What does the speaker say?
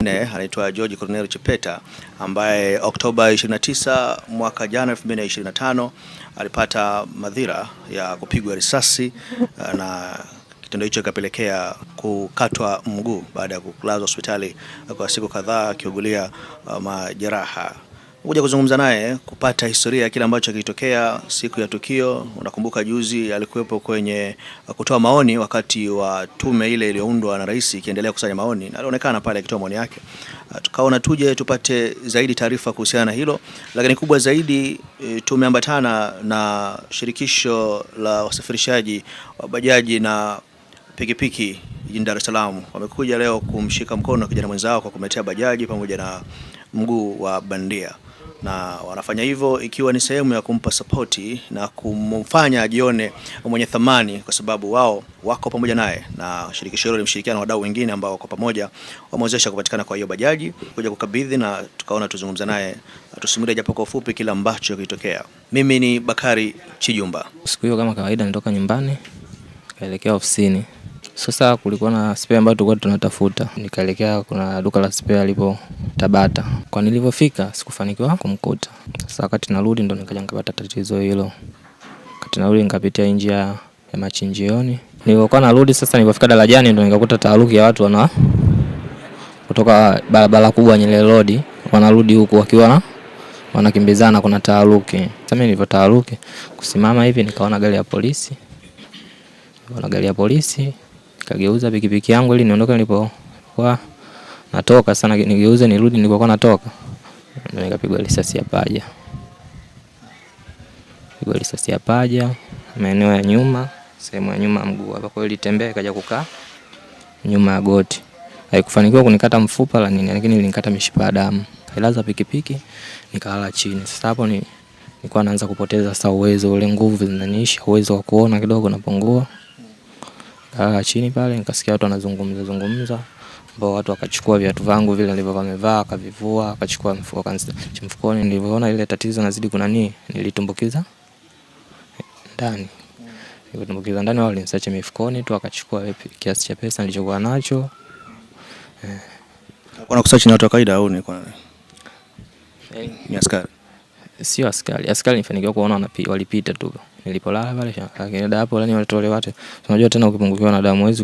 Anaitwa George Cornel Chipeta ambaye Oktoba 29 mwaka jana 2025 alipata madhira ya kupigwa risasi na kitendo hicho kikapelekea kukatwa mguu baada ya kulazwa hospitali kwa siku kadhaa akiugulia majeraha. Kuja kuzungumza naye kupata historia ya kile ambacho kilitokea siku ya tukio. Unakumbuka juzi alikuwepo kwenye kutoa maoni wakati wa tume ile iliyoundwa na rais ikiendelea kusanya maoni, na alionekana pale akitoa maoni yake. Tukaona tuje tupate zaidi taarifa kuhusiana na hilo, lakini kubwa zaidi tumeambatana na shirikisho la wasafirishaji wa bajaji na pikipiki jijini Dar es Salaam. Wamekuja leo kumshika mkono kijana mwenzao kwa kumetea bajaji pamoja na mguu wa bandia, na wanafanya hivyo ikiwa ni sehemu ya kumpa sapoti na kumfanya ajione mwenye thamani, kwa sababu wao wako pamoja naye, na shirikisho hilo limshirikiana na wadau wengine ambao kwa pamoja wamewezesha kupatikana kwa hiyo bajaji kuja kukabidhi, na tukaona tuzungumza naye tusimulie japo kwa ufupi kila ambacho kilitokea. Mimi ni Bakari Chijumba. Siku hiyo kama kawaida nilitoka nyumbani kaelekea ofisini. Sasa kulikuwa na spare ambayo tulikuwa tunatafuta. Nikaelekea kuna duka la spare lipo Tabata. Kwa nilipofika sikufanikiwa kumkuta. Sasa wakati narudi ndo nikaja nikapata tatizo hilo. Wakati narudi nikapitia njia ya machinjioni. Nilipokuwa narudi sasa nilipofika darajani ndo nikakuta taharuki ya watu kutoka barabara kubwa Nyerere Road wanarudi huku wakiwa wanakimbizana, kuna taharuki. Sasa mimi nilipotaharuki kusimama hivi nikaona gari ya polisi. Kageuza pikipiki yangu ili niondoke nilipokuwa natoka. Sana nigeuze nirudi nilipokuwa natoka, ndio nikapigwa risasi ya paja. Pigwa risasi ya paja maeneo ya nyuma, sehemu ya nyuma mguu hapa, kwa hiyo ilitembea ikaja kukaa nyuma ya goti. Haikufanikiwa kunikata mfupa la nini, lakini ilinikata mishipa ya damu. Kailaza pikipiki nikalala chini. Sasa hapo nilikuwa naanza kupoteza sasa uwezo, ule nguvu zinaniisha, uwezo wa kuona kidogo napungua. Chini pale nikasikia watu wanazungumza, ambao watu wakachukua viatu vangu vile nilivyokuwa nimevaa akavivua, akachukua mfukoni. Nilivyoona ile tatizo nazidi nilitumbukiza ndani. Nilitumbukiza ndani, wao walinisacha mifukoni tu, akachukua kiasi cha pesa nilichokuwa nacho. Kuna kusachi na watu wa kawaida au ni kwa ni askari? Sio askari. Askari nifanikiwa kuona walipita tu. Nilipolala pale, lakini hapo lani walitolewa wote. Unajua tena ukipungukiwa na damu huwezi